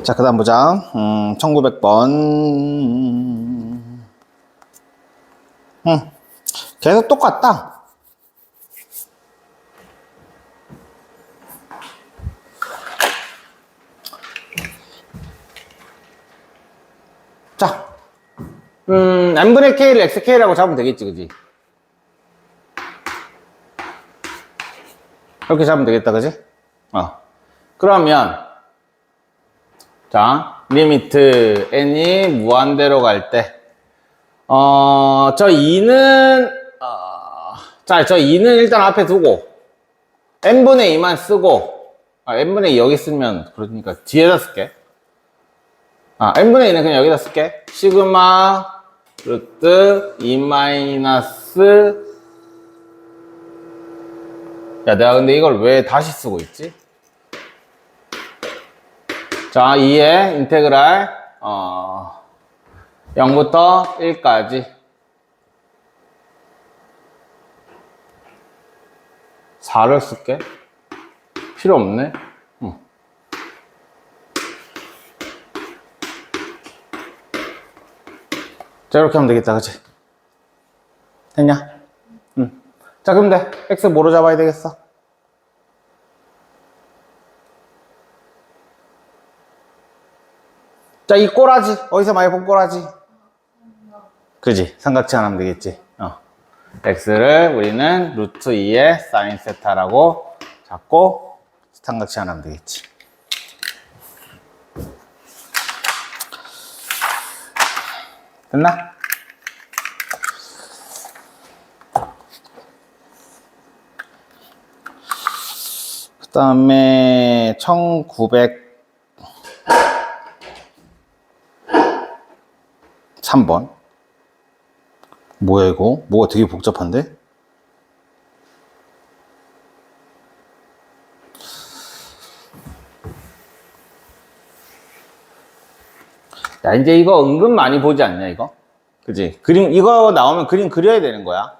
자, 그 다음 보자. 1900번. 계속 똑같다. 자, n분의 k를 xk라고 잡으면 되겠지, 그지? 이렇게 잡으면 되겠다, 그지? 그러면, 자, 리미트 n이 무한대로 갈 때, 저 2는, 자, 저 2는 일단 앞에 두고, n분의 2만 쓰고, n분의 2 여기 쓰면, 그러니까 뒤에다 쓸게. n분의 2는 그냥 여기다 쓸게. 시그마, 루트, 2 마이너스, 야, 내가 근데 이걸 왜 다시 쓰고 있지? 자, 2의 인테그랄, 0부터 1까지. 4를 쓸게. 필요 없네. 자, 이렇게 하면 되겠다, 그치? 됐냐? 자, 그럼 돼. x 뭐로 잡아야 되겠어? 자, 이 꼬라지. 어디서 많이 본 꼬라지? 그지? 삼각지 하나 하면 되겠지? x를 우리는 루트 2의 사인 세타라고 잡고 삼각지 하나 하면 되겠지. 됐나? 그 다음에 1903번. 뭐야 이거? 뭐가 되게 복잡한데? 야, 이제 이거 은근 많이 보지 않냐, 이거? 그지? 그림, 이거 나오면 그림 그려야 되는 거야.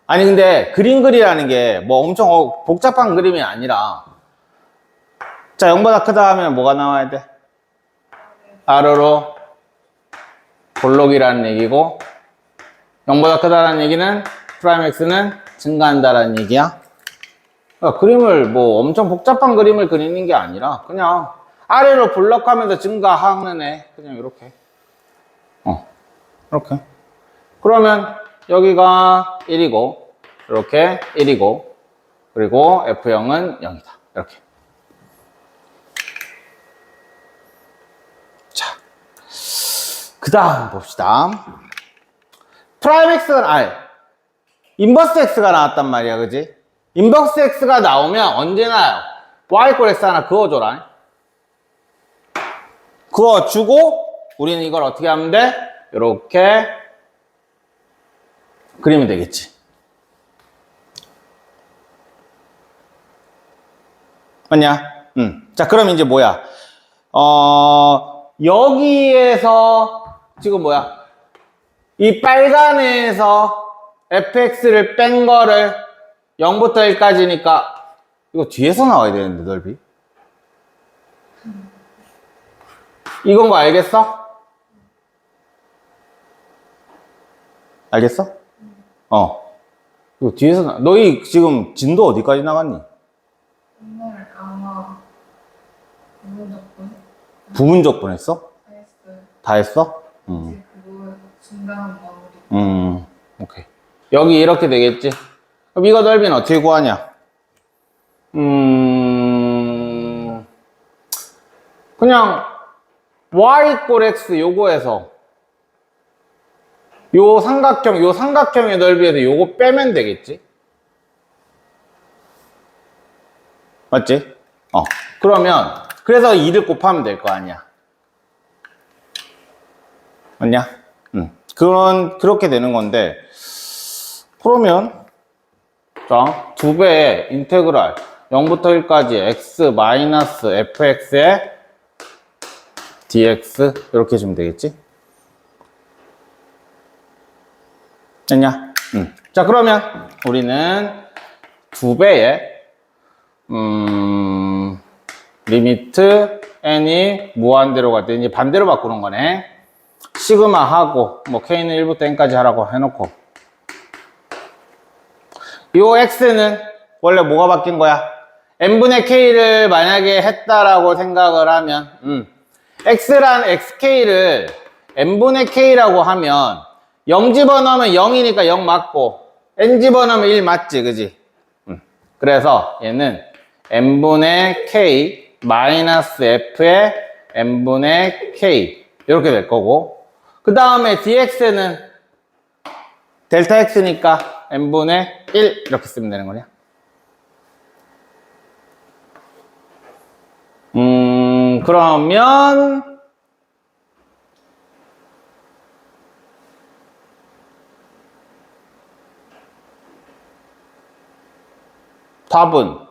아니, 근데 그림 그리라는 게 뭐 엄청 복잡한 그림이 아니라, 자, 0보다 크다 하면 뭐가 나와야 돼? 가로로 볼록이라는 얘기고, 0보다 크다라는 얘기는 프라임 x는 증가한다라는 얘기야. 그러니까 그림을 뭐 엄청 복잡한 그림을 그리는 게 아니라 그냥 아래로 볼록하면서 증가하는 애 그냥 이렇게 이렇게 그러면 여기가 1이고 이렇게 1이고 그리고 f0은 0이다 이렇게. 자, 그 다음 봅시다. 프라임 x가 인버스 x가 나왔단 말이야, 그지? 인버스 x가 나오면 언제나 y 꼴 x 하나 그어줘라. 그어주고 우리는 이걸 어떻게 하면 돼? 이렇게 그리면 되겠지. 맞냐? 자, 그럼 이제 뭐야? 여기에서 지금 뭐야? 이 빨간 애에서 fx를 뺀 거를 0부터 1까지니까 이거 뒤에서 나와야 되는데 넓이 이건 거 알겠어? 알겠어? 이거 뒤에서 너희 지금 진도 어디까지 나갔니? 오늘 아마 부분적분 부분적분 했어? 다 했어요. 다 했어? 이제 그거 중간 마무리. 오케이. 여기 이렇게 되겠지? 그럼 이거 넓이는 어떻게 구하냐? 그냥 y 꼴 x 요거에서 요 삼각형의 넓이에서 요거 빼면 되겠지? 맞지? 그러면 그래서 2를 곱하면 될 거 아니야. 맞냐? 그렇게 되는 건데 그러면 자, 2배의 인테그랄 0부터 1까지 x 마이너스 fx의 dx 이렇게 해주면 되겠지? 됐냐? 자, 그러면 우리는 2배의 리미트 n이 무한대로 갈 때 이제 반대로 바꾸는 거네. 시그마 하고 뭐 k는 1부터 n까지 하라고 해놓고, 요 x는 원래 뭐가 바뀐 거야? n분의 k를 만약에 했다라고 생각을 하면 x란 xk를 n분의 k라고 하면 0 집어넣으면 0이니까 0 맞고 n 집어넣으면 1 맞지, 그지? 그래서 얘는 n분의 k 마이너스 f의 n분의 k 이렇게 될 거고, 그 다음에 dx는 델타 x니까 n분의 1 이렇게 쓰면 되는 거냐? 그러면 답은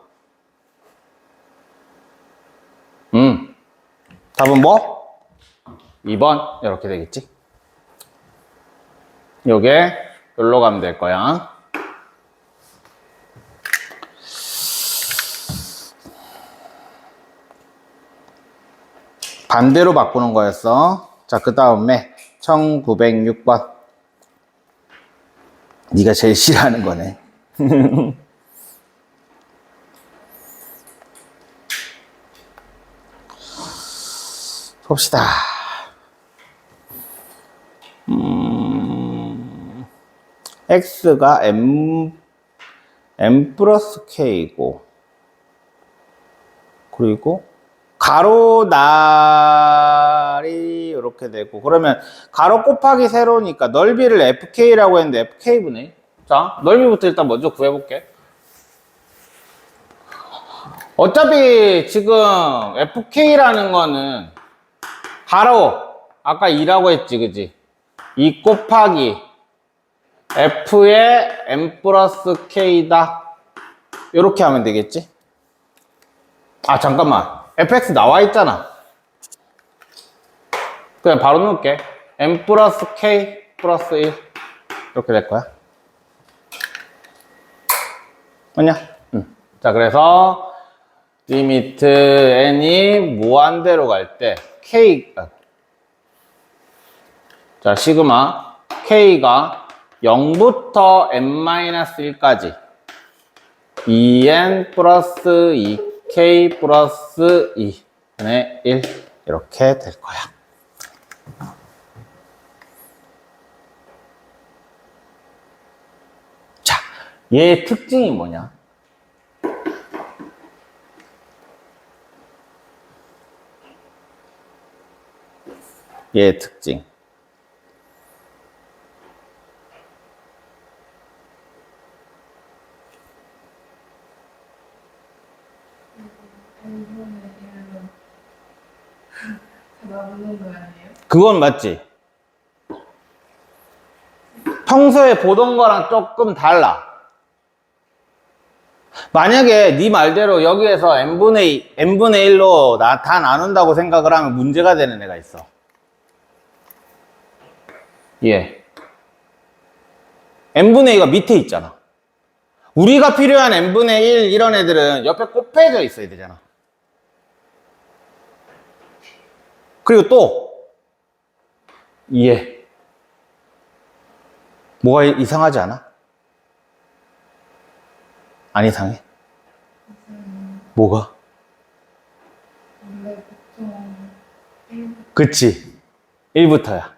뭐? 2번 이렇게 되겠지? 요게 여기로 가면 될 거야. 반대로 바꾸는 거였어. 자, 그 다음에 1906번. 네가 제일 싫어하는 거네. 봅시다. x가 m 플러스 k이고, 그리고 가로 날이 이렇게 되고, 그러면 가로 곱하기 세로니까 넓이를 fk라고 했는데 fk분의, 자, 넓이부터 일단 먼저 구해볼게. 어차피 지금 fk라는 거는 가로 아까 2라고 했지, 그지? 2 곱하기 f의 m 플러스 k다 이렇게 하면 되겠지? 아, 잠깐만, fx 나와 있잖아. 그냥 바로 넣을게. m 플러스 k 플러스 1 이렇게 될 거야. 맞냐? 자, 그래서 리미트 n이 무한대로 갈 때 k, 자, 시그마 k가 0부터 n-1까지 2n 플러스 2k 플러스 2분의 1 이렇게 될 거야. 자, 얘의 특징이 뭐냐? 얘의 특징. 나누는 거 아니에요? 그건 맞지? 평소에 보던 거랑 조금 달라. 만약에 네 말대로 여기에서 n분의 1로 다 나눈다고 생각을 하면 문제가 되는 애가 있어. 예. n분의 2가 밑에 있잖아. 우리가 필요한 n분의 1 이런 애들은 옆에 곱해져 있어야 되잖아. 그리고 또 예. 뭐가 이상하지 않아? 안 이상해? 뭐가? 원래 보통 1 그치. 1부터야.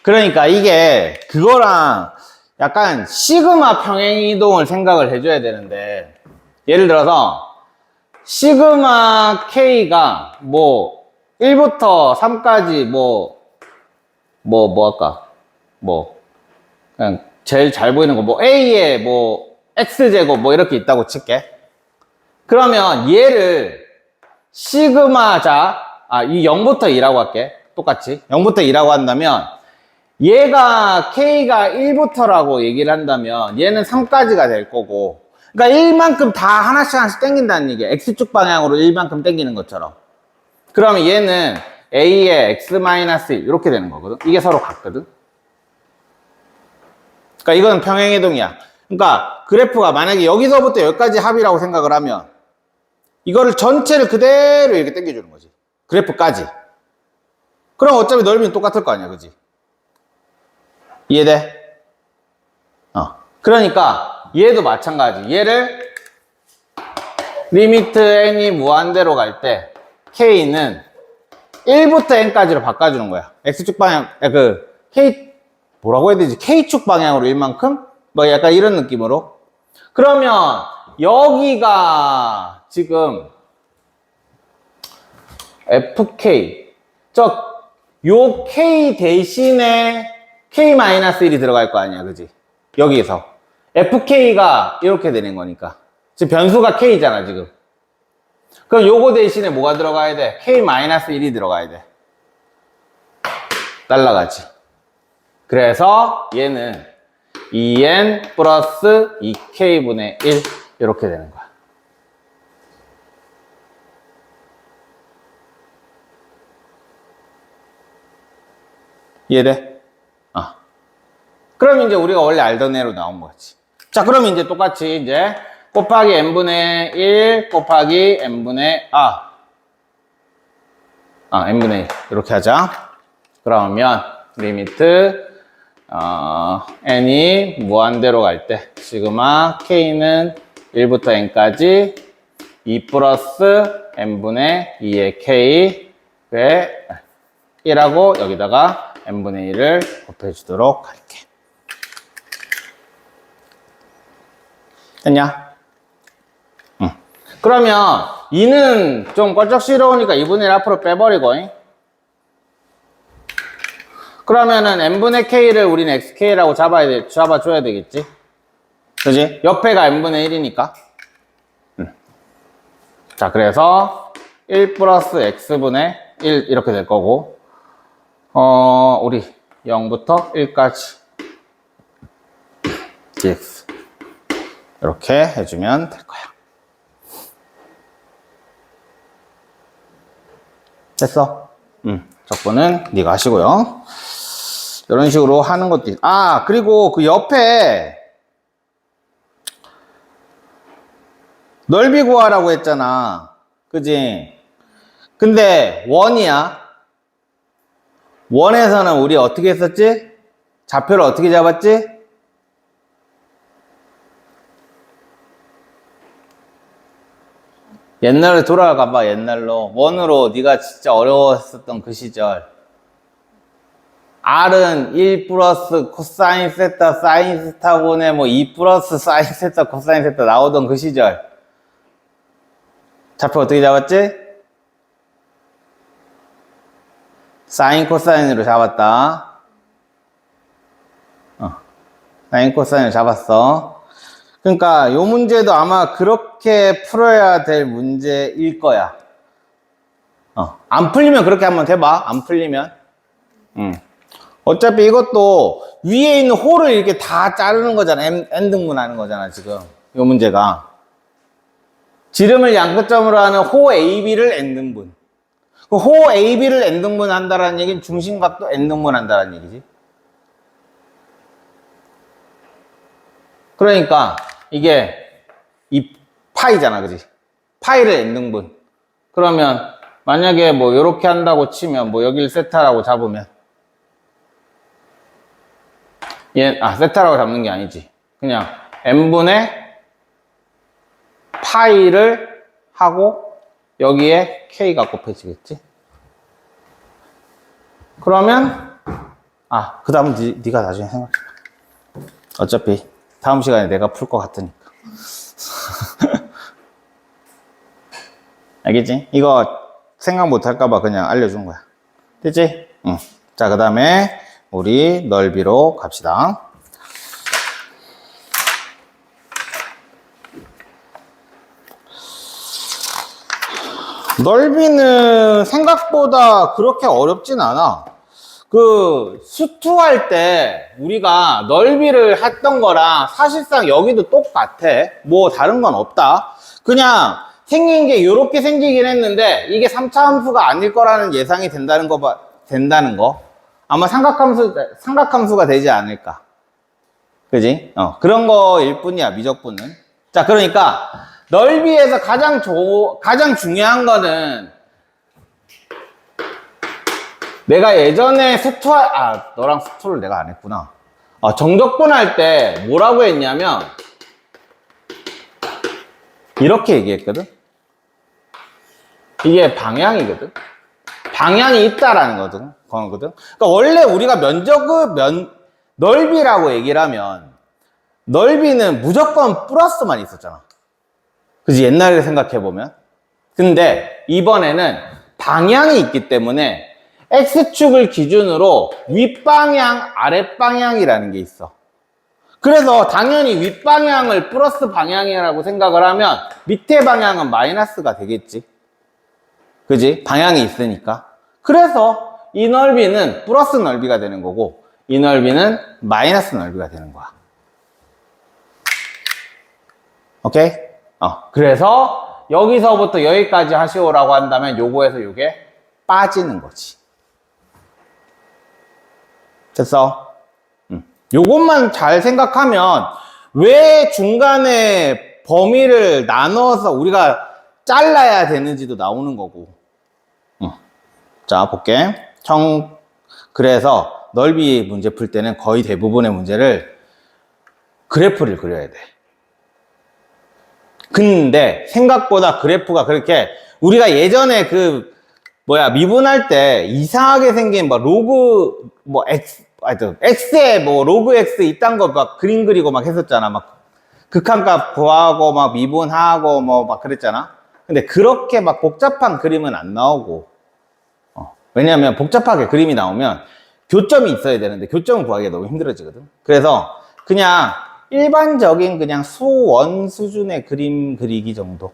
그러니까 이게 그거랑 약간 시그마 평행이동을 생각을 해줘야 되는데, 예를 들어서 시그마 k가 뭐 1부터 3까지 뭐 할까? 뭐 그냥 제일 잘 보이는 거 뭐 a에 뭐 x제곱 뭐 이렇게 있다고 칠게. 그러면 얘를 시그마 이 0부터 2라고 할게. 똑같이 0부터 2라고 한다면 얘가 k가 1부터라고 얘기를 한다면 얘는 3까지가 될 거고, 그러니까 1만큼 다 하나씩 당긴다는 얘기야. x축 방향으로 1만큼 당기는 것처럼. 그러면 얘는 a의 x-1 이렇게 되는 거거든. 이게 서로 같거든. 그러니까 이건 평행이동이야. 그러니까 그래프가 만약에 여기서부터 여기까지 합이라고 생각을 하면 이거를 전체를 그대로 이렇게 당겨주는 거지. 그래프까지. 그럼 어차피 넓이는 똑같을 거 아니야, 그지? 이해돼? 그러니까 얘도 마찬가지. 얘를 리미트 n이 무한대로 갈 때 k는 1부터 n까지로 바꿔주는 거야. x축 방향, k 뭐라고 해야 되지? k축 방향으로 1만큼? 뭐 약간 이런 느낌으로. 그러면 여기가 지금 fk 요 k 대신에 k-1이 들어갈 거 아니야, 그지? 여기에서 fk가 이렇게 되는 거니까 지금 변수가 k잖아 지금. 그럼 요거 대신에 뭐가 들어가야 돼? k-1이 들어가야 돼. 날라가지. 그래서 얘는 2n 플러스 2k분의 1 이렇게 되는 거야. 이해돼? 그럼 이제 우리가 원래 알던 애로 나온 거지. 자, 그럼 이제 똑같이 이제 곱하기 n분의 1 곱하기 n분의 n분의 1 이렇게 하자. 그러면 리미트 n이 무한대로 갈 때 시그마 k는 1부터 n까지 2 플러스 n분의 2의 k에 1하고 여기다가 n분의 1을 곱해주도록 할게. 됐냐? 응. 그러면 2는 좀 껄쩍시러우니까 2분의 1 앞으로 빼버리고, 그러면은 n분의 k를 우리는 xk라고 잡아줘야 되겠지? 그지? 옆에가 n분의 1이니까. 자, 그래서 1 플러스 x분의 1 이렇게 될 거고, 우리 0부터 1까지 dx 이렇게 해주면 될 거야. 됐어? 적분은 네가 하시고요. 이런 식으로 하는 것도 그리고 그 옆에 넓이 구하라고 했잖아. 그지? 근데 원이야. 원에서는 우리 어떻게 했었지? 좌표를 어떻게 잡았지? 옛날에 돌아가 봐. 옛날로 원으로 네가 진짜 어려웠었던 그 시절. R은 1 플러스 코사인 세타 사인 세타분의 2 플러스 사인 세타 코사인 세타 나오던 그 시절. 좌표 어떻게 잡았지? 사인 코사인으로 잡았다. 사인 코사인을 잡았어. 그러니까 요 문제도 아마 그렇게 풀어야 될 문제일 거야. 안 풀리면 그렇게 한번 해봐. 안 풀리면. 어차피 이것도 위에 있는 홀을 이렇게 다 자르는 거잖아. n등분 하는 거잖아, 지금. 요 문제가. 지름을 양끝점으로 하는 호 AB를 n등분. 그 호 AB를 n등분 한다는 얘기는 중심각도 n등분 한다는 얘기지. 그러니까 이게 이 파이잖아, 그지? 파이를 n등분. 그러면 만약에 뭐 요렇게 한다고 치면 여길 세타라고 잡으면 세타라고 잡는 게 아니지. 그냥 n분의 파이를 하고 여기에 k가 곱해지겠지. 그러면 그 다음 네가 나중에 생각해봐. 어차피 다음 시간에 내가 풀 것 같으니까. 알겠지? 이거 생각 못 할까봐 그냥 알려준 거야. 됐지? 응. 자, 그 다음에 우리 넓이로 갑시다. 넓이는 생각보다 그렇게 어렵진 않아. 그 수투할 때 우리가 넓이를 했던 거랑 사실상 여기도 똑같아. 뭐 다른 건 없다. 그냥 생긴 게 이렇게 생기긴 했는데 이게 3차 함수가 아닐 거라는 예상이 된다는 거 아마 삼각함수가 되지 않을까. 그지? 그런 거일 뿐이야, 미적분은. 자, 그러니까 넓이에서 가장 중요한 거는 내가 예전에 너랑 스투를 내가 안 했구나. 정적분 할 때 뭐라고 했냐면 이렇게 얘기했거든? 이게 방향이거든? 방향이 있다라는 거거든? 그러니까 원래 우리가 넓이라고 얘기를 하면 넓이는 무조건 플러스만 있었잖아. 그지? 옛날에 생각해보면. 근데 이번에는 방향이 있기 때문에 X축을 기준으로 윗방향, 아랫방향이라는 게 있어. 그래서 당연히 윗방향을 플러스 방향이라고 생각을 하면 밑에 방향은 마이너스가 되겠지. 그지? 방향이 있으니까. 그래서 이 넓이는 플러스 넓이가 되는 거고 이 넓이는 마이너스 넓이가 되는 거야. 오케이? 그래서 여기서부터 여기까지 하시오라고 한다면 요거에서 요게 빠지는 거지. 됐어? 요것만 잘 생각하면 왜 중간에 범위를 나눠서 우리가 잘라야 되는지도 나오는 거고. 자, 볼게. 그래서 넓이 문제 풀 때는 거의 대부분의 문제를 그래프를 그려야 돼. 근데 생각보다 그래프가 그렇게 우리가 예전에 미분할 때 이상하게 생긴 x에 로그 x 이딴 거 막 그림 그리고 막 했었잖아. 막 극한값 구하고 막 미분하고 막 그랬잖아. 근데 그렇게 막 복잡한 그림은 안 나오고. 왜냐면 복잡하게 그림이 나오면 교점이 있어야 되는데 교점을 구하기가 너무 힘들어지거든. 그래서 그냥 일반적인 그냥 수원 수준의 그림 그리기 정도.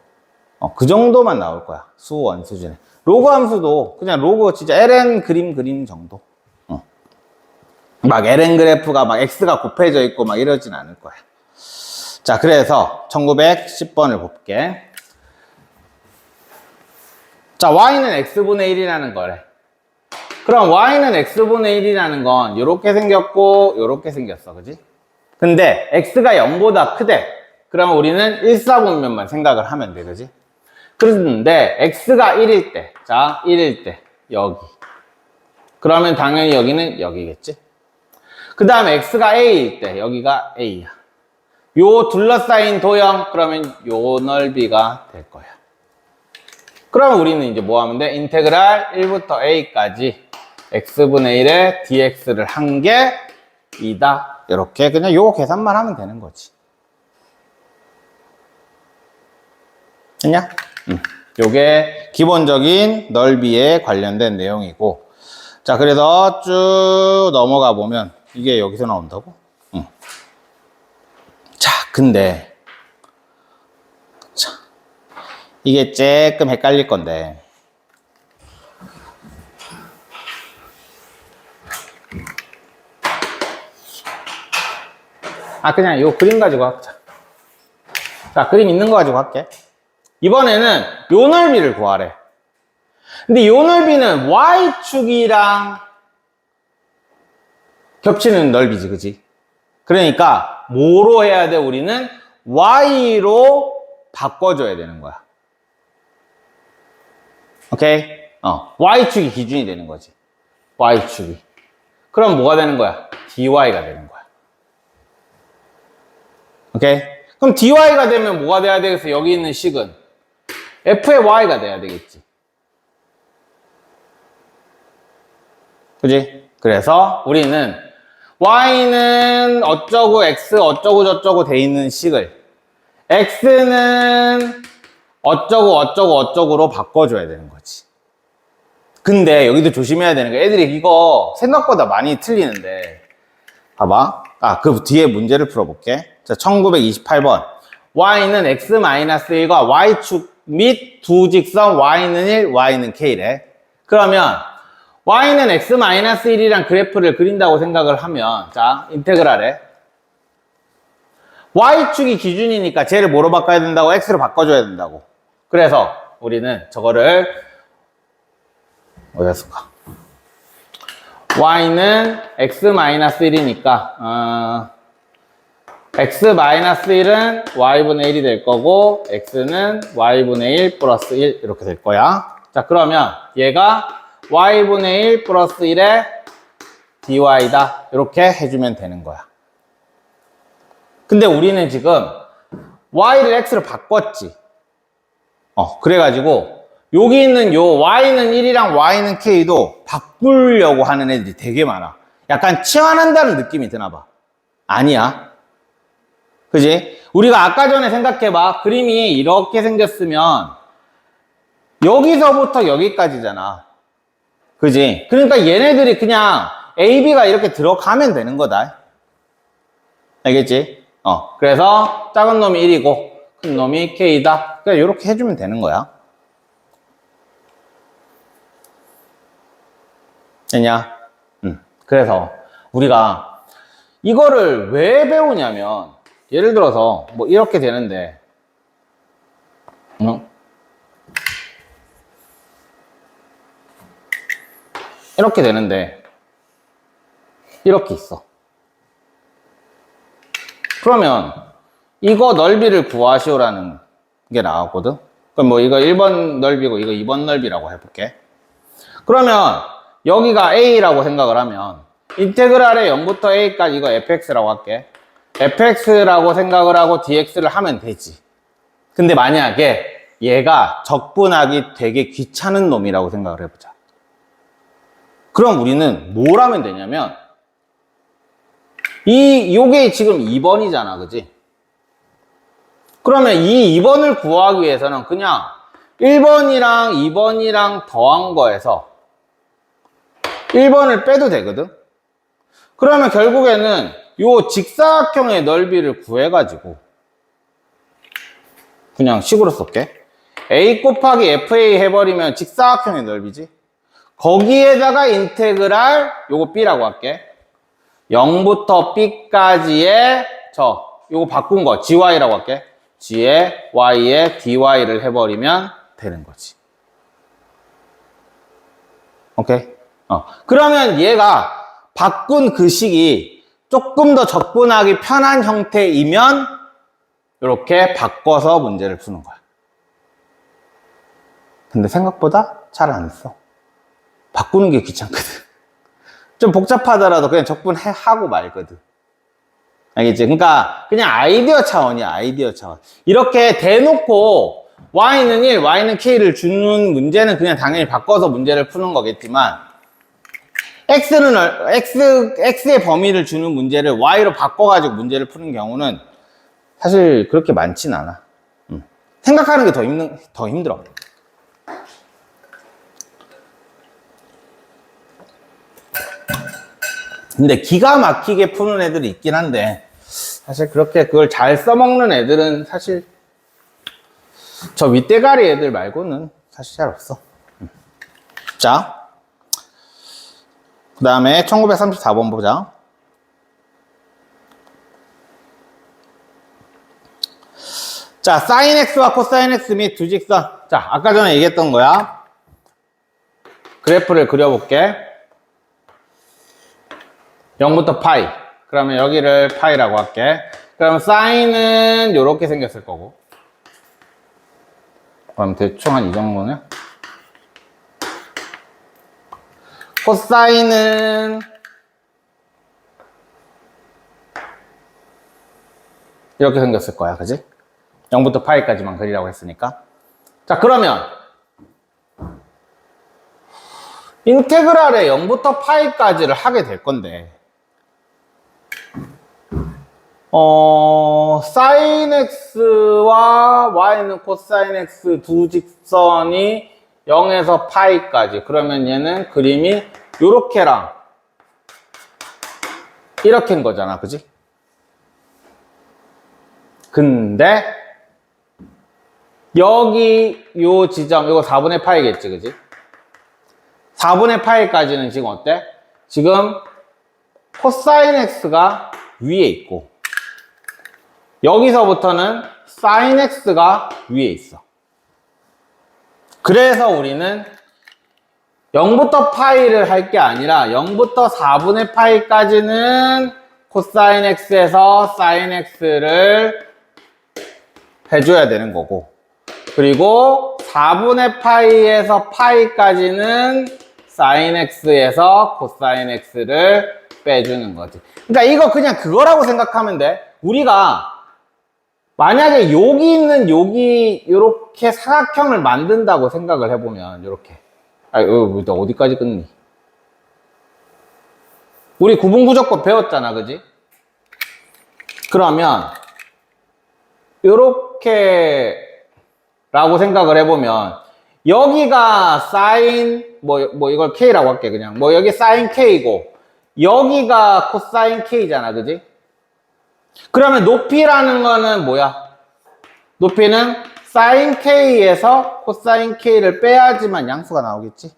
그 정도만 나올 거야. 수원 수준의. 로그 함수도 그냥 로그 진짜 ln 그림 정도. 막 ln 그래프가 막 x가 곱해져 있고 막 이러진 않을 거야. 자, 그래서 1910번을 볼게. 자, y는 x분의 1이라는 거래. 그럼 y는 x분의 1이라는 건 요렇게 생겼고 요렇게 생겼어. 그지? 근데 x가 0보다 크대. 그러면 우리는 1사분면만 생각을 하면 돼. 그지? 그런데 x가 1일 때, 자, 1일 때 여기. 그러면 당연히 여기는 여기겠지? 그 다음에 x가 a일 때 여기가 a야. 요 둘러싸인 도형, 그러면 요 넓이가 될 거야. 그러면 우리는 이제 뭐 하면 돼? 인테그랄 1부터 a까지 x분의 1에 dx를 한 게 2다. 이렇게 그냥 요 계산만 하면 되는 거지. 됐냐? 요게 기본적인 넓이에 관련된 내용이고. 자, 그래서 쭉 넘어가 보면 이게 여기서 나온다고? 자, 근데 자, 이게 조금 헷갈릴 건데 그냥 요 그림 가지고 하자. 자, 그림 있는 거 가지고 할게. 이번에는 요 넓이를 구하래. 근데 요 넓이는 y축이랑 겹치는 넓이지, 그지? 그러니까 뭐로 해야 돼? 우리는 y로 바꿔줘야 되는 거야. 오케이? y축이 기준이 되는 거지. y축이. 그럼 뭐가 되는 거야? dy가 되는 거야. 오케이? 그럼 dy가 되면 뭐가 돼야 되겠어? 여기 있는 식은 f의 y가 돼야 되겠지. 그지? 그래서 우리는 y는 어쩌고 x 어쩌고 저쩌고 돼 있는 식을 x는 어쩌고 어쩌고 어쩌고로 바꿔줘야 되는 거지. 근데 여기도 조심해야 되는 게 애들이 이거 생각보다 많이 틀리는데 봐봐. 그 뒤에 문제를 풀어볼게. 자, 1928번. y는 x-1과 y축 및 두 직선 y는 1, y는 k래. 그러면 y는 x-1이란 그래프를 그린다고 생각을 하면 자, 인테그랄에 y축이 기준이니까 쟤를 뭐로 바꿔야 된다고? x로 바꿔줘야 된다고. 그래서 우리는 저거를 어디였을까? y는 x-1이니까 x-1은 y분의 1이 될 거고 x는 y분의 1 플러스 1 이렇게 될 거야. 자, 그러면 얘가 y분의 1 플러스 1의 dy다 이렇게 해주면 되는 거야. 근데 우리는 지금 y를 x로 바꿨지. 그래가지고 여기 있는 요 y는 1이랑 y는 k도 바꾸려고 하는 애들이 되게 많아. 약간 치환한다는 느낌이 드나 봐. 아니야. 그지? 우리가 아까 전에 생각해봐. 그림이 이렇게 생겼으면 여기서부터 여기까지잖아. 그지? 그러니까 얘네들이 그냥 A, B가 이렇게 들어가면 되는 거다. 알겠지? 그래서 작은 놈이 1이고 큰 놈이 K다. 그냥 이렇게 해주면 되는 거야. 됐냐? 그래서 우리가 이거를 왜 배우냐면 예를 들어서 뭐 이렇게 되는데 이렇게 되는데 이렇게 있어. 그러면 이거 넓이를 구하시오라는 게 나왔거든. 그럼 뭐 이거 1번 넓이고 이거 2번 넓이라고 해볼게. 그러면 여기가 A라고 생각을 하면 인테그랄의 0부터 A까지 이거 fx라고 할게. fx라고 생각을 하고 dx를 하면 되지. 근데 만약에 얘가 적분하기 되게 귀찮은 놈이라고 생각을 해보자. 그럼 우리는 뭘 하면 되냐면 요게 지금 2번이잖아, 그지? 그러면 이 2번을 구하기 위해서는 그냥 1번이랑 2번이랑 더한 거에서 1번을 빼도 되거든? 그러면 결국에는 요 직사각형의 넓이를 구해가지고 그냥 식으로 쓸게. A 곱하기 FA 해버리면 직사각형의 넓이지. 거기에다가 인테그랄 요거 B라고 할게. 0부터 B까지의 요거 바꾼 거 GY라고 할게. G에 Y에 DY를 해버리면 되는 거지. 오케이? 그러면 얘가 바꾼 그 식이 조금 더 적분하기 편한 형태이면 이렇게 바꿔서 문제를 푸는 거야. 근데 생각보다 잘 안 써. 바꾸는 게 귀찮거든. 좀 복잡하더라도 그냥 적분하고 말거든. 알겠지? 그러니까 그냥 아이디어 차원이야, 아이디어 차원. 이렇게 대놓고 y는 1, y는 k를 주는 문제는 그냥 당연히 바꿔서 문제를 푸는 거겠지만 x의 범위를 주는 문제를 y로 바꿔가지고 문제를 푸는 경우는 사실 그렇게 많진 않아. 생각하는 게 더 힘들어. 근데 기가 막히게 푸는 애들이 있긴 한데 사실 그렇게 그걸 잘 써먹는 애들은 사실 저 윗대가리 애들 말고는 사실 잘 없어. 자, 그 다음에 1934번 보자. 자, sin x와 cosine x 및 두 직선. 자, 아까 전에 얘기했던 거야. 그래프를 그려볼게. 0부터 파이. 그러면 여기를 파이라고 할게. 그럼 사인은 이렇게 생겼을 거고. 그럼 대충 한 이 정도네. 코사인은 이렇게 생겼을 거야, 그지? 0부터 파이까지만 그리라고 했으니까. 자, 그러면 인테그랄에 0부터 파이까지를 하게 될 건데 sin x와 y는 코사인 x 두 직선이 0에서 파이까지. 그러면 얘는 그림이 요렇게랑 이렇게인 거잖아, 그지? 근데 여기 요 지점, 이거 4분의 파이겠지, 그지? 4분의 파이까지는 지금 어때? 지금 코사인 x가 위에 있고 여기서부터는 sin x가 위에 있어. 그래서 우리는 0부터 파이를 할 게 아니라 0부터 4분의 파이까지는 코사인 x에서 사인 x를 해줘야 되는 거고, 그리고 4분의 파이에서 파이까지는 사인 x에서 코사인 x를 빼주는 거지. 그러니까 이거 그냥 그거라고 생각하면 돼. 우리가 만약에 여기 있는 여기 요렇게 사각형을 만든다고 생각을 해보면, 요렇게. 너 어디까지 끊니? 우리 구분구조법 배웠잖아, 그지? 그러면 요렇게 라고 생각을 해보면, 여기가 사인 뭐 이걸 k라고 할게. 그냥 뭐 여기 사인 k고 여기가 코사인 k잖아, 그지? 그러면 높이라는 거는 뭐야? 높이는 사인 k에서 코사인 k를 빼야지만 양수가 나오겠지?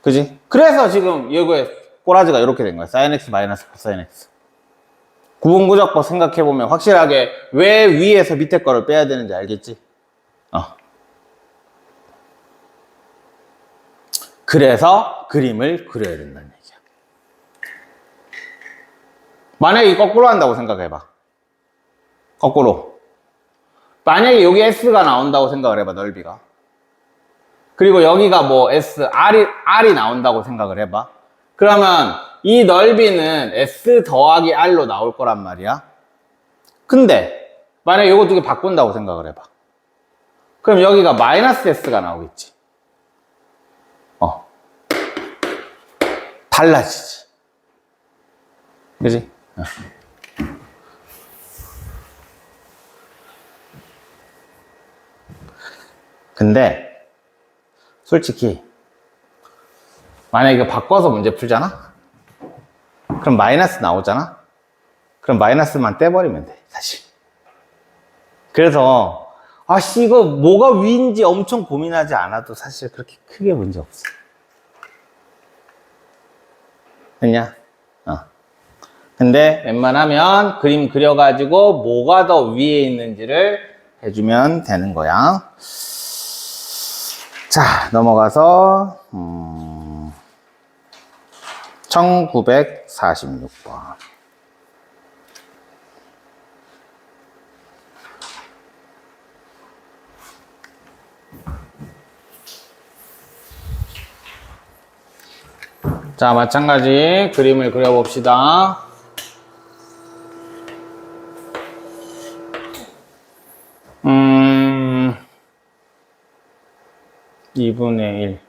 그지? 그래서 지금 여기에 꼬라지가 이렇게 된 거야. 사인 x 마이너스 코사인 x. 구분구조법 생각해보면 확실하게 왜 위에서 밑에 거를 빼야 되는지 알겠지? 그래서 그림을 그려야 된다는 얘기야. 만약에 거꾸로 한다고 생각해봐. 거꾸로. 만약에 여기 S가 나온다고 생각을 해봐, 넓이가. 그리고 여기가 뭐 R이 나온다고 생각을 해봐. 그러면 이 넓이는 S 더하기 R로 나올 거란 말이야. 근데 만약에 이거 두 개 바꾼다고 생각을 해봐. 그럼 여기가 마이너스 S가 나오겠지. 달라지지. 그지? 근데 솔직히 만약에 이거 바꿔서 문제 풀잖아? 그럼 마이너스 나오잖아? 그럼 마이너스만 떼버리면 돼, 사실. 그래서 이거 뭐가 위인지 엄청 고민하지 않아도 사실 그렇게 크게 문제 없어. 됐냐? 근데 웬만하면 그림 그려가지고 뭐가 더 위에 있는지를 해주면 되는 거야. 자, 넘어가서 1946번. 자, 마찬가지 그림을 그려봅시다. 2분의 1.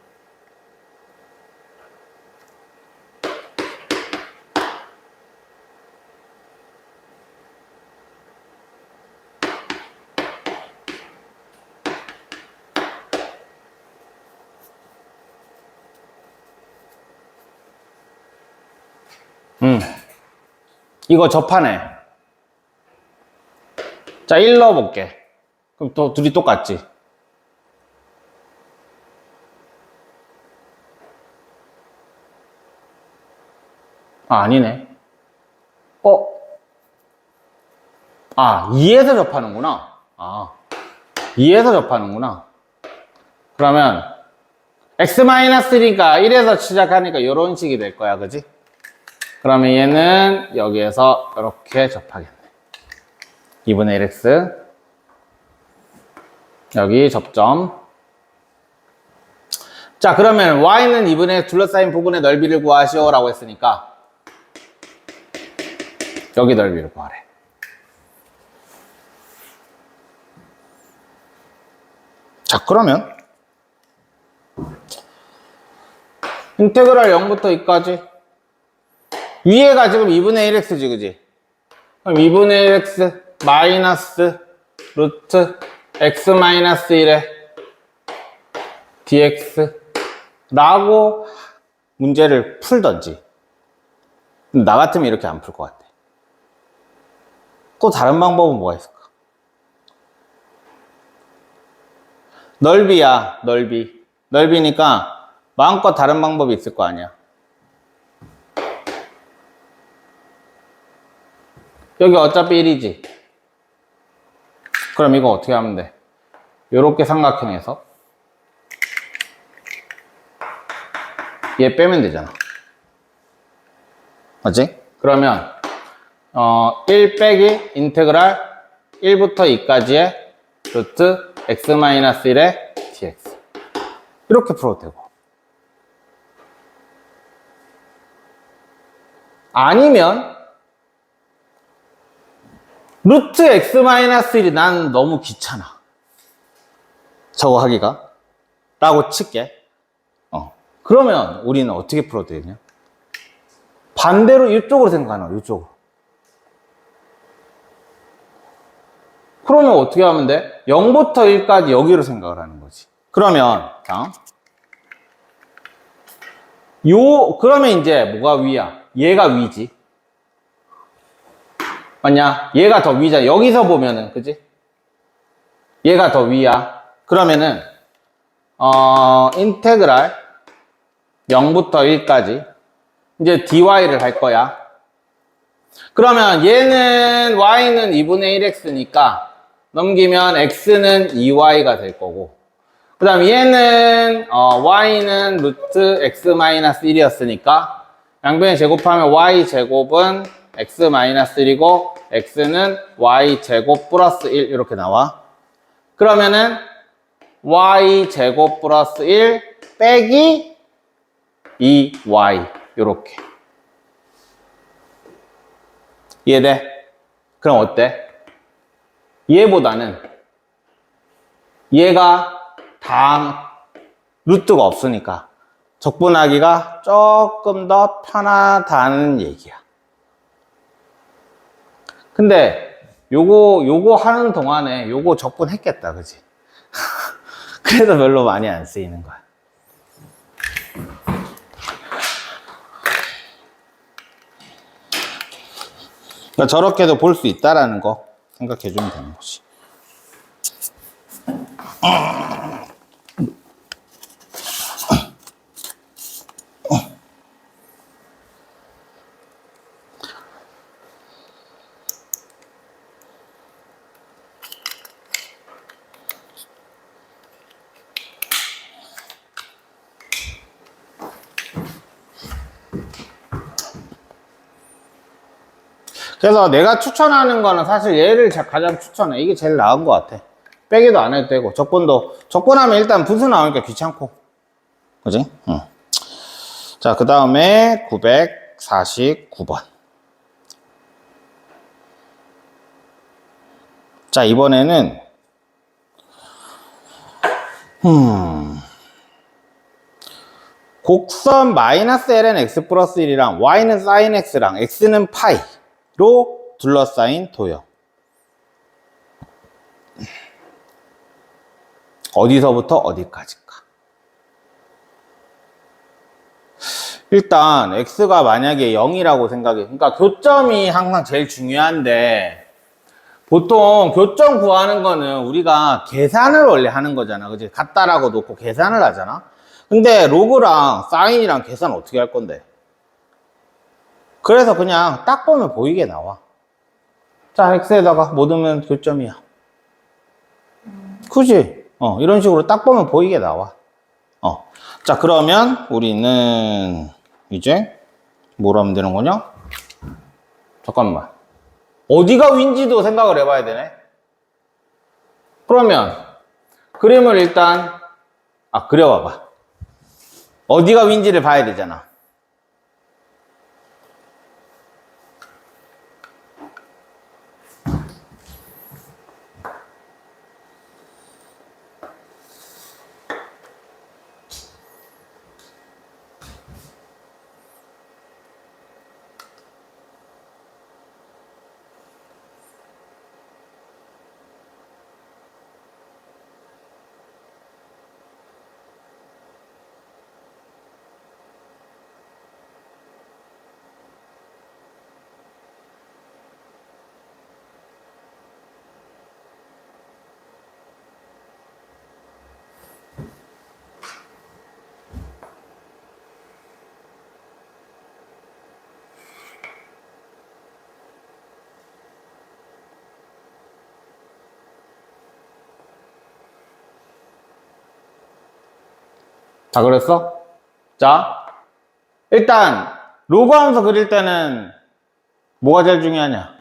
이거 접하네. 자, 1 넣어볼게. 그럼 또 둘이 똑같지? 아니네. 2에서 접하는구나. 2에서 접하는구나. 그러면 x-1이니까 1에서 시작하니까 이런 식이 될 거야, 그지? 그러면 얘는 여기에서 이렇게 접하겠네. 2분의 1x. 여기 접점. 자, 그러면 y는 2분의 둘러싸인 부분의 넓이를 구하시오 라고 했으니까 여기 넓이를 구하래. 자, 그러면 인테그랄 0부터 2까지 위에가 지금 2분의 1x지, 그지? 그럼 2분의 1x 마이너스 루트 x 마이너스 1에 dx 라고 문제를 풀던지. 나 같으면 이렇게 안 풀 것 같아. 또 다른 방법은 뭐가 있을까? 넓이야, 넓이. 넓이니까 마음껏 다른 방법이 있을 거 아니야. 여기 어차피 1이지. 그럼 이거 어떻게 하면 돼? 요렇게 삼각형에서 얘 빼면 되잖아. 맞지? 그러면 1 빼기 인테그랄 1부터 2까지의 루트 x-1의 dx. 이렇게 풀어도 되고. 아니면 루트 x-1이 난 너무 귀찮아. 저거 하기가. 라고 칠게. 그러면 우리는 어떻게 풀어도 되냐? 반대로 이쪽으로 생각하는 거야, 이쪽으로. 그러면 어떻게 하면 돼? 0부터 1까지 여기로 생각을 하는 거지. 그러면, 자. 그러면 이제 뭐가 위야? 얘가 위지. 맞냐? 얘가 더 위잖아. 여기서 보면은, 그지? 얘가 더 위야. 그러면은, 인테그랄 0부터 1까지. 이제 dy를 할 거야. 그러면 얘는 y는 2분의 1x니까 넘기면 x는 2y가 될 거고. 그 다음 얘는 y는 루트 x-1이었으니까 양변에 제곱하면 y제곱은 x-1이고 x는 y제곱 플러스 1 이렇게 나와. 그러면은 y제곱 플러스 1 빼기 2y 요렇게. 이해돼? 그럼 어때? 얘보다는 얘가 다 루트가 없으니까 적분하기가 조금 더 편하다는 얘기야. 근데 요거 하는 동안에 요거 적분했겠다, 그지? 그래서 별로 많이 안 쓰이는 거야. 그러니까 저렇게도 볼 수 있다라는 거 생각해 주면 되는 거지. 그래서 내가 추천하는 거는 사실 얘를 가장 추천해. 이게 제일 나은 것 같아. 빼기도 안 해도 되고, 적분하면 일단 분수 나오니까 귀찮고. 그지? 응. 자, 그 다음에 949번. 자, 이번에는, 곡선 마이너스 ln x 플러스 1이랑 y는 sin x랑 x는 파이로 둘러싸인 도형. 어디서부터 어디까지일까? 일단 x가 만약에 0이라고 생각해. 그러니까 교점이 항상 제일 중요한데 보통 교점 구하는 거는 우리가 계산을 원래 하는 거잖아. 그치? 같다라고 놓고 계산을 하잖아. 근데 로그랑 사인이랑 계산 어떻게 할 건데? 그래서 그냥 딱 보면 보이게 나와. 자, x에다가 뭐 넣으면 교점이야. 그지? 이런 식으로 딱 보면 보이게 나와. 자, 그러면 우리는 이제 뭘 하면 되는 거냐? 잠깐만. 어디가 윈지도 생각을 해봐야 되네. 그러면 그림을 일단 그려봐봐. 어디가 윈지를 봐야 되잖아. 다 그랬어? 자, 일단 로그 하면서 그릴 때는 뭐가 제일 중요하냐?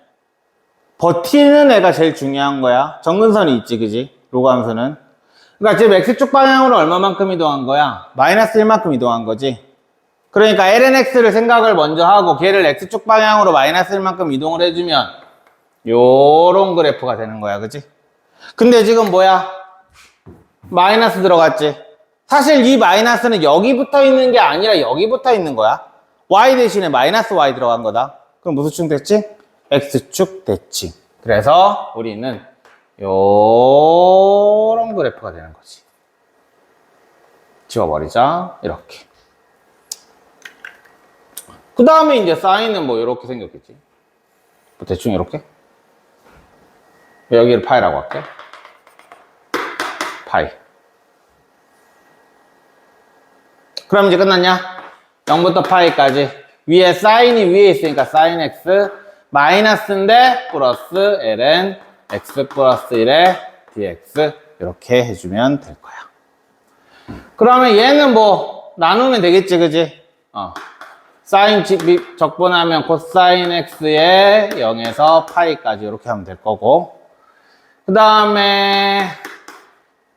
버티는 애가 제일 중요한 거야. 정근선이 있지, 그지? 로그 함수는. 그러니까 지금 x축 방향으로 얼마만큼 이동한 거야? 마이너스 1만큼 이동한 거지. 그러니까 lnx를 생각을 먼저 하고 걔를 x축 방향으로 마이너스 1만큼 이동을 해주면 요런 그래프가 되는 거야, 그지? 근데 지금 뭐야? 마이너스 들어갔지? 사실 이 마이너스는 여기 붙어 있는 게 아니라 여기 붙어 있는 거야. y 대신에 마이너스 y 들어간 거다. 그럼 무슨 축 됐지? x축 됐지. 그래서 우리는 요런 그래프가 되는 거지. 지워버리자. 이렇게. 그 다음에 이제 사인은 뭐 이렇게 생겼겠지. 뭐 대충 이렇게. 여기를 파이라고 할게. 파이. 그럼 이제 끝났냐? 0부터 파이까지. 위에 사인이 위에 있으니까 사인 x 마이너스인데 플러스 ln x 플러스 1의 dx 이렇게 해주면 될 거야. 그러면 얘는 뭐 나누면 되겠지, 그지? 사인 적분하면 코사인 x의 0에서 파이까지 이렇게 하면 될 거고. 그 다음에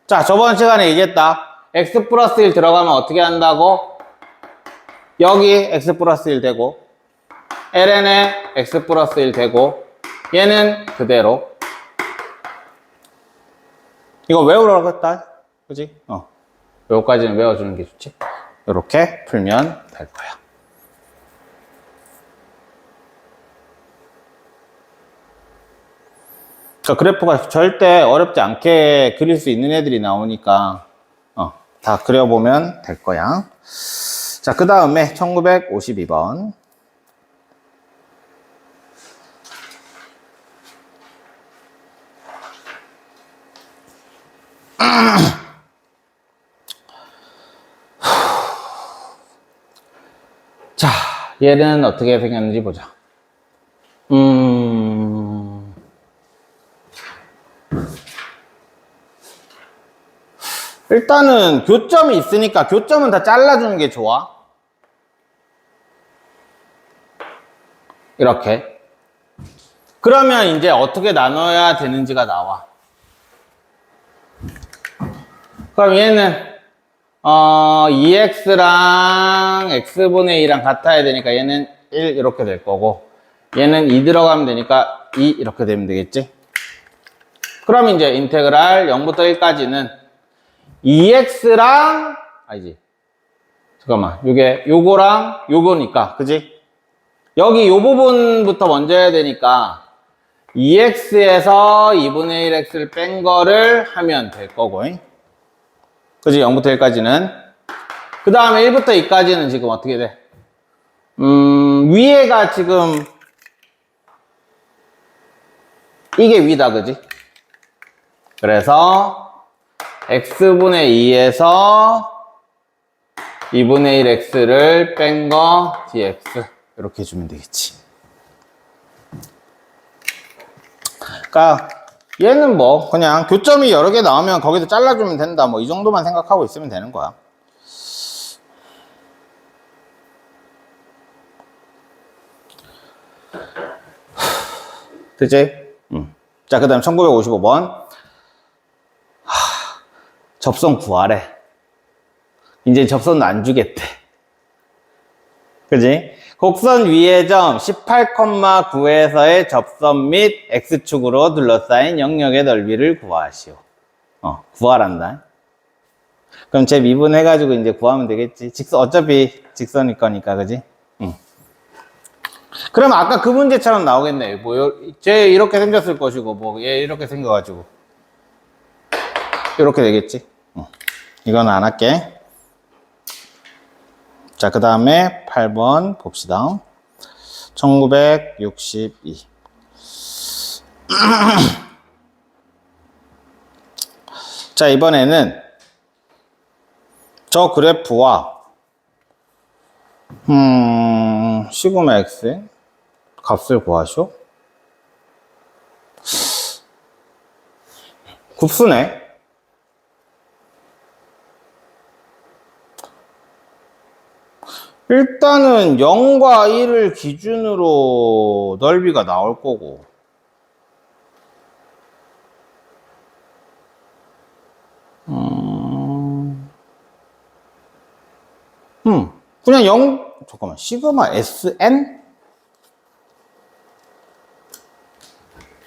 자, 저번 시간에 얘기했다. x 플러스 1 들어가면 어떻게 한다고? 여기 x 플러스 1 되고 ln에 x 플러스 1 되고 얘는 그대로. 이거 외우라고 했다. 그지? 요거까지는 외워주는 게 좋지. 이렇게 풀면 될 거야. 그러니까 그래프가 절대 어렵지 않게 그릴 수 있는 애들이 나오니까 다 그려보면 될 거야. 자, 그 다음에 1952번. 자, 얘는 어떻게 생겼는지 보자. 일단은 교점이 있으니까 교점은 다 잘라주는 게 좋아. 이렇게. 그러면 이제 어떻게 나눠야 되는지가 나와. 그럼 얘는 2x랑 x분의 2랑 같아야 되니까 얘는 1 이렇게 될 거고 얘는 2 들어가면 되니까 2 이렇게 되면 되겠지. 그럼 이제 인테그랄 0부터 1까지는 2x랑 아니지 잠깐만 요거랑 요거니까 그지? 여기 요 부분부터 먼저 해야 되니까 2x에서 2분의 1x를 뺀 거를 하면 될 거고 그지? 0부터 1까지는 그 다음에 1부터 2까지는 지금 어떻게 돼? 위에가 지금 이게 위다 그지? 그래서 x분의 2에서 2분의 1x를 뺀 거 dx 이렇게 해주면 되겠지. 그러니까 얘는 뭐 그냥 교점이 여러 개 나오면 거기서 잘라주면 된다 뭐 이 정도만 생각하고 있으면 되는 거야. 그치? 자, 그 다음 1955번 접선 구하래. 이제 접선은 안 주겠대. 그지? 곡선 위의 점 18,9에서의 접선 및 x축으로 둘러싸인 영역의 넓이를 구하시오. 구하란다. 그럼 제 미분해가지고 이제 구하면 되겠지. 어차피 직선일 거니까, 그지? 그럼 아까 그 문제처럼 나오겠네. 쟤 이렇게 생겼을 것이고, 얘 이렇게 생겨가지고. 이렇게 되겠지. 이건 안 할게. 자, 그 다음에 8번 봅시다. 1962. 자, 이번에는 저 그래프와 시그마 x의 값을 구하시오. 굽수네. 일단은 0과 1을 기준으로 넓이가 나올 거고, 그냥 0, 잠깐만, 시그마 SN?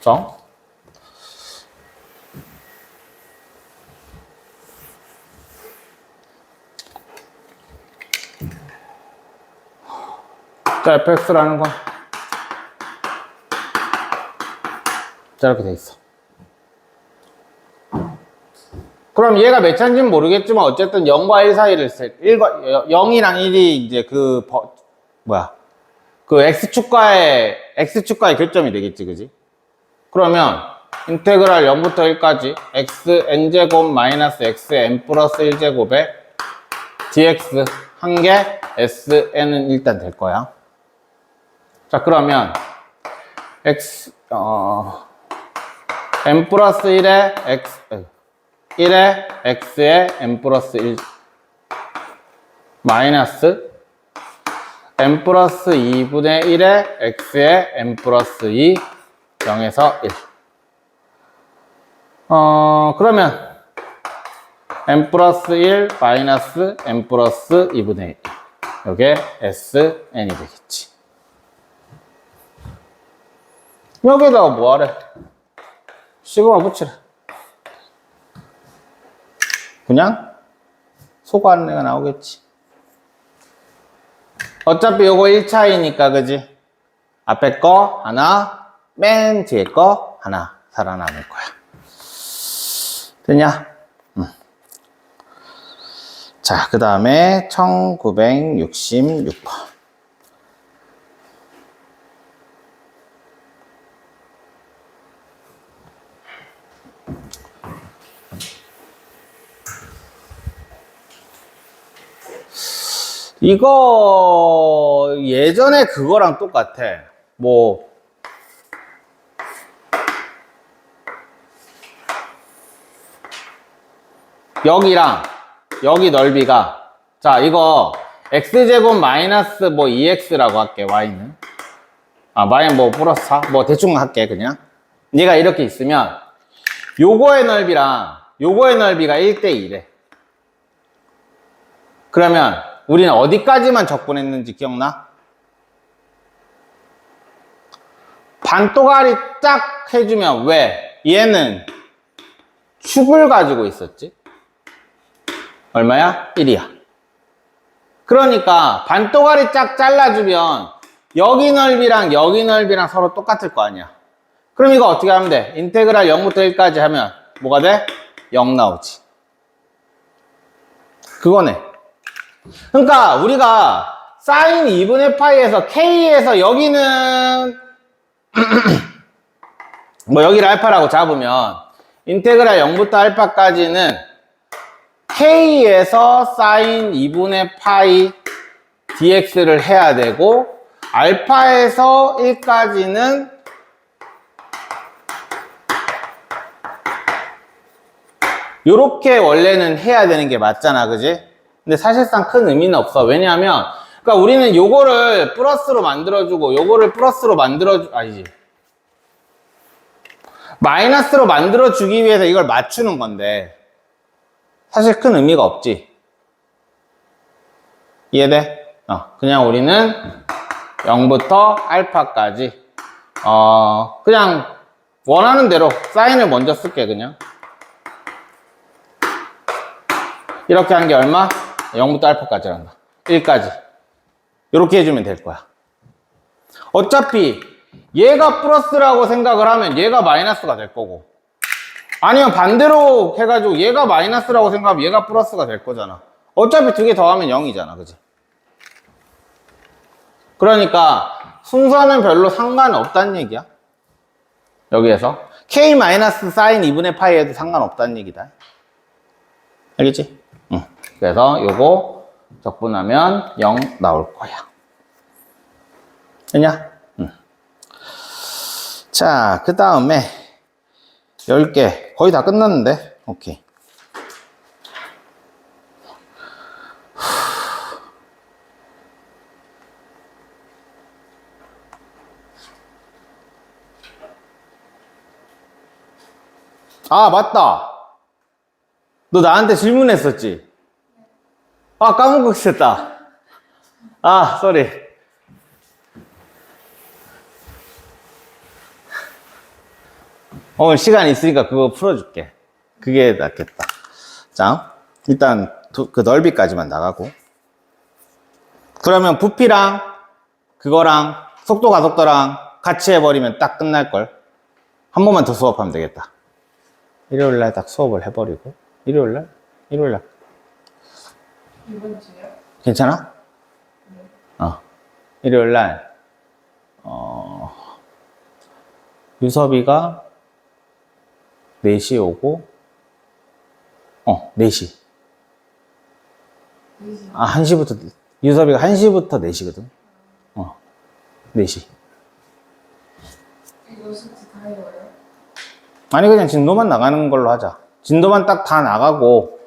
자, 자, fx라는 건 자, 이렇게 돼 있어. 그럼 얘가 몇 차인지는 모르겠지만 어쨌든 0과 1 사이를 0이랑 1이 이제 그 x축과의 교점이 되겠지, 그지? 그러면 인테그랄 0부터 1까지 xn제곱 마이너스 xn 플러스 1제곱에 dx 한 개 sn은 일단 될 거야. 자, 그러면 n 플러스 1에 x에 n 플러스 1 마이너스 n 플러스 2분의 1에 x에 n 플러스 2 0에서 1. 그러면 n 플러스 1 마이너스 n 플러스 2분의 1. 요게 sn이 되겠지. 여기다가 뭐 하래? 시그마 붙이래. 그냥 소거하는 애가 나오겠지. 어차피 요거 1차이니까, 그지? 앞에 거 하나, 맨 뒤에 거 하나 살아남을 거야. 됐냐? 자, 그 다음에 1966번. 이거 예전에 그거랑 똑같아. 뭐 여기랑 여기 넓이가, 자, 이거 x제곱 마이너스 뭐 2x라고 할게. y는 마이너스 뭐 플러스 4 뭐 대충 할게. 그냥 얘가 이렇게 있으면 요거의 넓이랑 요거의 넓이가 1대2래. 그러면 우리는 어디까지만 적분했는지 기억나? 반또가리 딱 해주면, 왜? 얘는 축을 가지고 있었지? 얼마야? 1이야. 그러니까 반또가리 쫙 잘라주면 여기 넓이랑 서로 똑같을 거 아니야. 그럼 이거 어떻게 하면 돼? 인테그랄 0부터 1까지 하면 뭐가 돼? 0 나오지. 그거네. 그러니까 우리가 사인 2분의 파이에서 k에서 여기는 뭐 여기를 알파라고 잡으면 인테그랄 0부터 알파까지는 k에서 사인 2분의 파이 dx를 해야 되고, 알파에서 1까지는 요렇게 원래는 해야 되는 게 맞잖아, 그지? 근데 사실상 큰 의미는 없어. 왜냐하면 그러니까 우리는 요거를 플러스로 만들어주고 요거를 플러스로 아니지, 마이너스로 만들어주기 위해서 이걸 맞추는 건데 사실 큰 의미가 없지. 이해돼? 그냥 우리는 0부터 알파까지 그냥 원하는 대로 사인을 먼저 쓸게. 그냥 이렇게 한 게 얼마? 0부터 알파까지란다. 1까지 이렇게 해주면 될 거야. 어차피 얘가 플러스라고 생각을 하면 얘가 마이너스가 될 거고, 아니면 반대로 해가지고 얘가 마이너스라고 생각하면 얘가 플러스가 될 거잖아. 어차피 두 개 더하면 0이잖아, 그지? 그러니까 순서는 별로 상관없다는 얘기야. 여기에서 k 마이너스 사인 2분의 파이에도 상관없다는 얘기다. 알겠지? 응. 그래서 요거 적분하면 0 나올 거야. 됐냐? 응. 자, 그 다음에 10개 거의 다 끝났는데. 오케이. 아, 맞다. 너 나한테 질문했었지? 아, 까먹고 있었다. 아, 쏘리. 오늘 시간 있으니까 그거 풀어줄게. 그게 낫겠다. 자, 일단 그 넓이까지만 나가고. 그러면 부피랑 그거랑 속도 가속도랑 같이 해버리면 딱 끝날걸. 한 번만 더 수업하면 되겠다. 일요일날 딱 수업을 해버리고. 일요일날? 이번 주요? 괜찮아? 일요일날 유섭이가 4시 오고 4시. 2시. 아, 1시부터, 유섭이가 1시부터 4시거든. 4시. 이거 숙제 다 해요? 아니, 그냥 진도만 나가는 걸로 하자. 진도만 딱 다 나가고,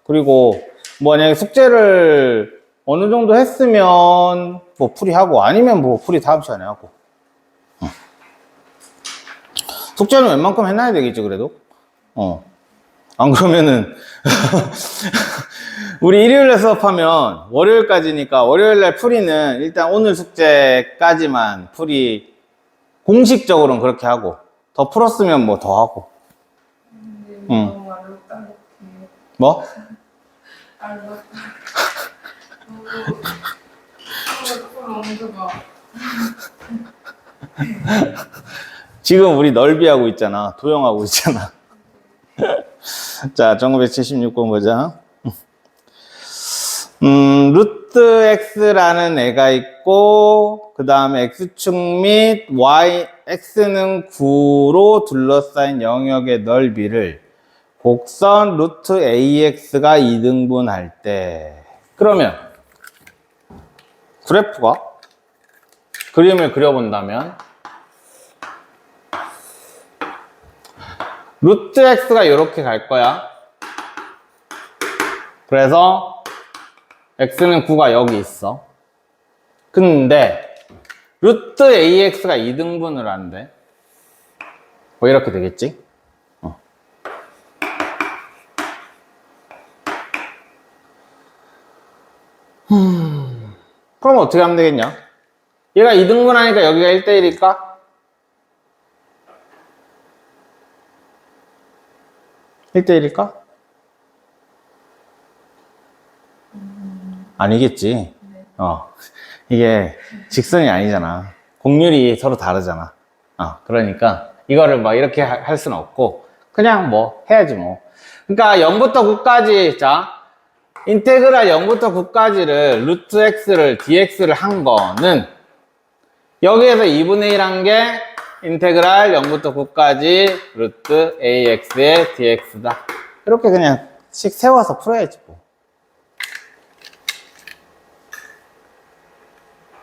그리고, 만약에 숙제를 어느 정도 했으면, 뭐, 풀이하고, 아니면 뭐, 풀이 다음 시간에 하고. 숙제는 웬만큼 해놔야 되겠지, 그래도? 안 그러면은, 우리 일요일에 수업하면 월요일까지니까 월요일날 풀이는 일단 오늘 숙제까지만 풀이 공식적으로는 그렇게 하고 더 풀었으면 뭐 더 하고. 근데 응. 너무 알록달록해. 뭐? 알록달록. 너무 엄두가. 지금 우리 넓이하고 있잖아. 도형하고 있잖아. 자, 1976번 보자. 루트 x라는 애가 있고, 그 다음에 x축 및 y, x는 9로 둘러싸인 영역의 넓이를 곡선 루트 ax가 2등분 할 때, 그러면 그래프가 그림을 그려본다면 루트 x가 이렇게 갈 거야. 그래서 x는 9가 여기 있어. 근데 루트 ax가 2등분을 한대. 뭐 이렇게 되겠지? 그럼 어떻게 하면 되겠냐? 얘가 2등분 하니까 여기가 1대1일까? 1대1일까? 아니겠지. 이게 직선이 아니잖아. 곡률이 서로 다르잖아. 그러니까 이거를 막 이렇게 할 수는 없고 그냥 뭐 해야지 뭐. 그러니까 0부터 9까지 자 인테그랄 0부터 9까지를 루트 x를 dx를 한 거는 여기에서 2분의 1 한 게 인테그랄 0부터 9까지 루트 ax의 dx다. 이렇게 그냥 씩 세워서 풀어야지 뭐.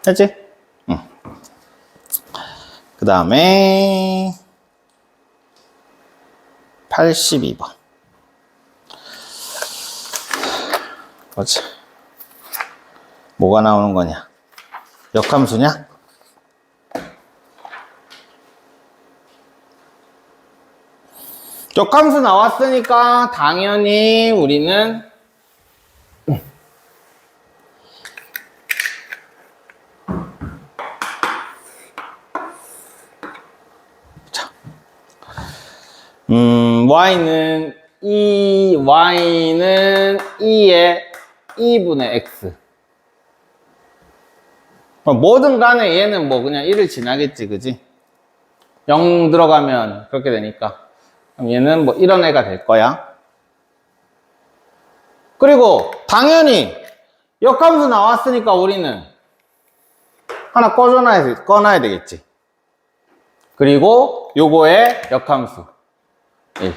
됐지? 응. 그 다음에 82번. 뭐지? 뭐가 나오는 거냐? 역함수냐? 역함수 나왔으니까 당연히 우리는 y는 y는 2의 2분의 x. 뭐든 간에 얘는 뭐 그냥 1을 지나겠지, 그지? 0 들어가면 그렇게 되니까. 그럼 얘는 뭐 이런 애가 될 거야. 그리고 당연히 역함수 나왔으니까 우리는 하나 꺼놔야 되겠지. 그리고 요거의 역함수 1.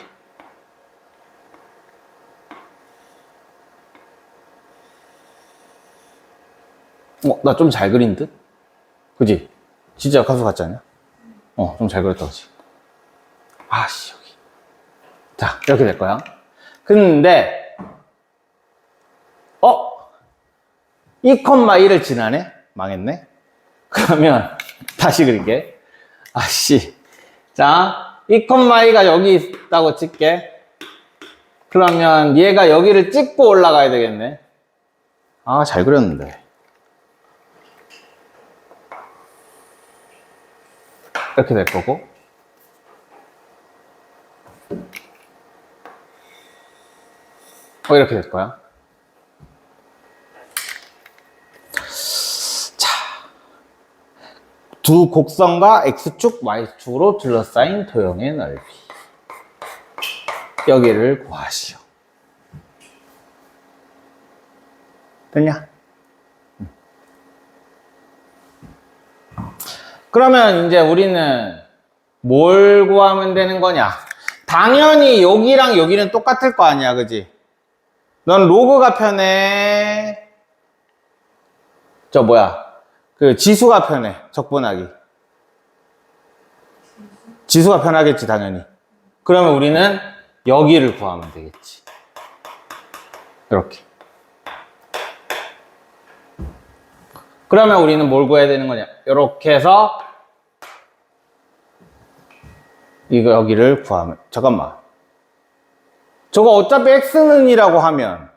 나 좀 잘 그린 듯? 그지? 진짜 역함수 같지 않냐? 좀 잘 그렸다, 그지? 아씨, 여기. 자, 이렇게 될 거야. 근데, 2,1을 지나네? 망했네? 그러면, 다시 그릴게. 아씨. 자, 이 콤마이가 여기 있다고 칠게. 그러면 얘가 여기를 찍고 올라가야 되겠네. 아, 잘 그렸는데. 이렇게 될 거고. 이렇게 될 거야. 자, 두 곡선과 X축, Y축으로 둘러싸인 도형의 넓이. 여기를 구하시오. 됐냐? 그러면 이제 우리는 뭘 구하면 되는 거냐? 당연히 여기랑 여기는 똑같을 거 아니야, 그지? 넌 로그가 편해? 저 뭐야? 그 지수가 편해, 적분하기. 지수가 편하겠지, 당연히. 그러면 우리는 여기를 구하면 되겠지. 이렇게. 그러면 우리는 뭘 구해야 되는 거냐? 이렇게 해서 이거 여기를 구하면, 잠깐만. 저거 어차피 x는 이라고 하면,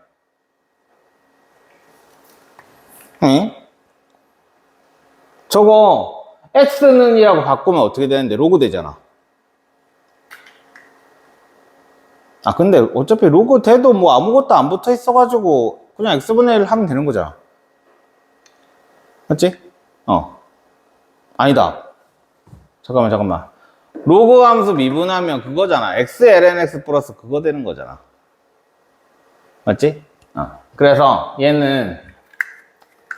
응? 저거 x는 이라고 바꾸면 어떻게 되는데? 로그 되잖아. 아, 근데 어차피 로그 돼도 뭐 아무것도 안 붙어 있어가지고 그냥 x분의 1 하면 되는 거잖아. 맞지? 아니다. 잠깐만. 로그 함수 미분하면 그거잖아. x ln x 플러스 그거 되는 거잖아. 맞지? 그래서 얘는,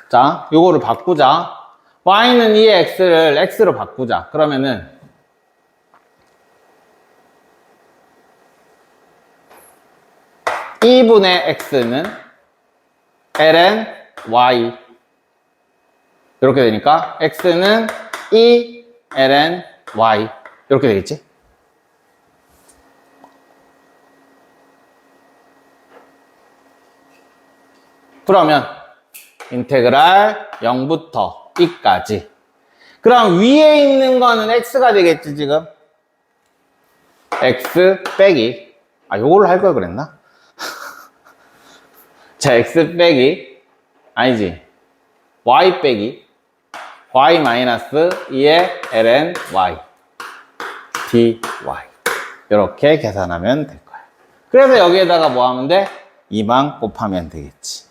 자, 요거를 바꾸자. y는 2의 x를 x로 바꾸자. 그러면은 2분의 x는 ln y 이렇게 되니까 x는 2 ln y 이렇게 되겠지? 그러면 인테그랄 0부터 2까지. 그럼 위에 있는 거는 x가 되겠지, 지금? x 빼기, 요거를 할 걸 그랬나? 자, x 빼기, 아니지, y 빼기 y 마이너스 2의 ln y dy 이렇게 계산하면 될 거야. 그래서 여기에다가 뭐 하면 돼? 2만 곱하면 되겠지.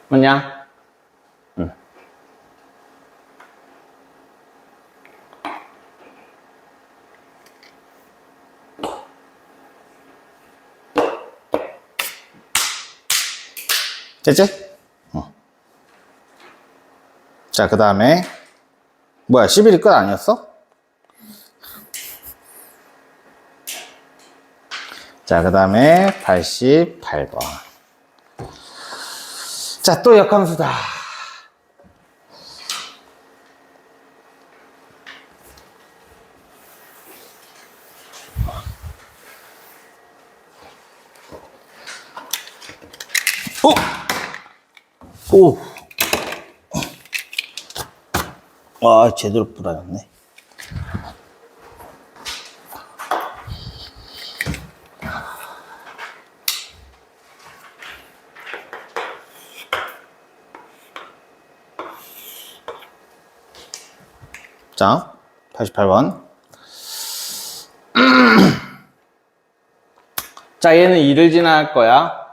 뭐냐? 응. 됐지? 자, 그 다음에 뭐야, 11이 끝 아니었어? 자, 그 다음에 88번. 자, 또 역함수다. 오! 제대로 부러졌네. 자, 88번. 자, 얘는 2를 지나갈 거야.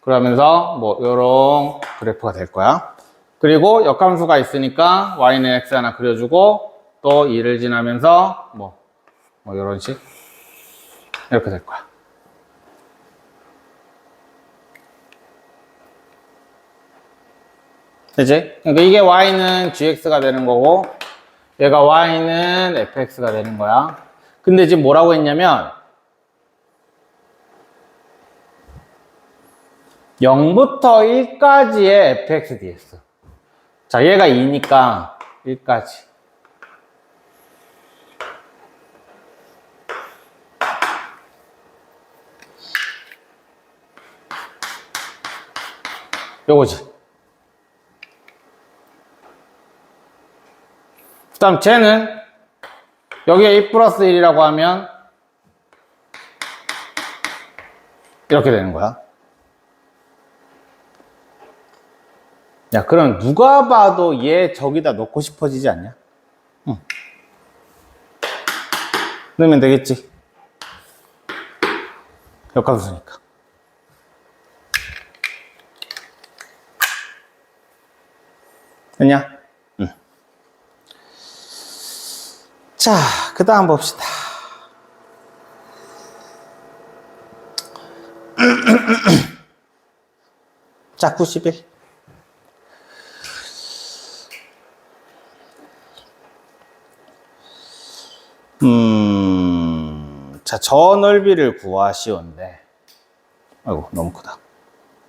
그러면서 뭐 요런 그래프가 될 거야. 그리고 역함수가 있으니까 y는 x 하나 그려주고 또 2를 지나면서 뭐 요런 식 이렇게 될 거야. 그치? 그러니까 이게 y는 gx가 되는 거고 얘가 y는 fx가 되는 거야. 근데 지금 뭐라고 했냐면 0부터 1까지의 fx ds. 자, 얘가 2니까 1까지. 요거지. 그 다음 쟤는 여기에 2 플러스 1이라고 하면 이렇게 되는 거야. 야, 그럼 누가 봐도 얘 저기다 넣고 싶어지지 않냐? 응. 넣으면 되겠지. 역함수니까. 됐냐? 응. 자, 그 다음 봅시다. 자, 91. 자, 저 넓이를 구하시오인데, 아이고, 너무 크다.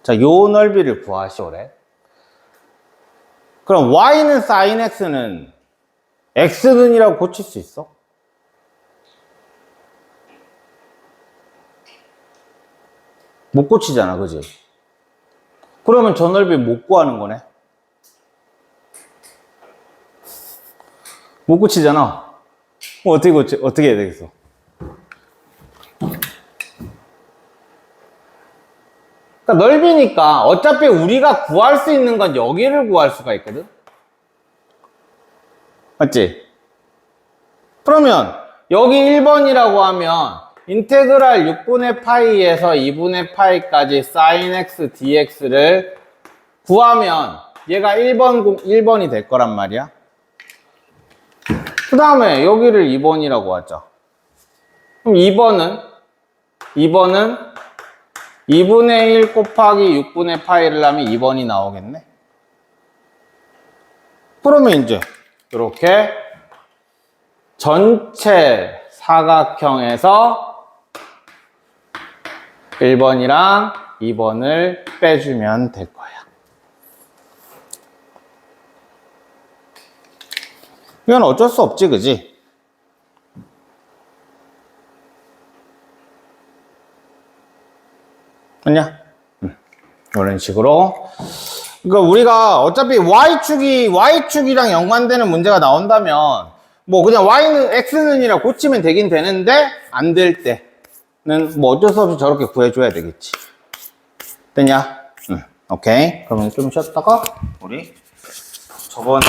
자, 요 넓이를 구하시오래. 그럼 y는 sin x는 x는이라고 고칠 수 있어? 못 고치잖아, 그지? 그러면 저 넓이 못 구하는 거네? 못 고치잖아. 어떻게 해야 되겠어? 그러니까 넓이니까 어차피 우리가 구할 수 있는 건 여기를 구할 수가 있거든? 맞지? 그러면 여기 1번이라고 하면 인테그랄 6분의 파이에서 2분의 파이까지 sin x dx를 구하면 얘가 1번이 될 거란 말이야. 그 다음에 여기를 2번이라고 하죠. 그럼 2번은 2분의 1 곱하기 6분의 파이를 하면 2번이 나오겠네. 그러면 이제 이렇게 전체 사각형에서 1번이랑 2번을 빼주면 될 거야. 이건 어쩔 수 없지, 그지? 맞냐? 이런 식으로. 그러니까 우리가 어차피 Y축이랑 연관되는 문제가 나온다면, 뭐 그냥 Y는 X는이라 고치면 되긴 되는데, 안 될 때는 뭐 어쩔 수 없이 저렇게 구해줘야 되겠지. 됐냐? 오케이. 그러면 좀 쉬었다가, 우리 저번에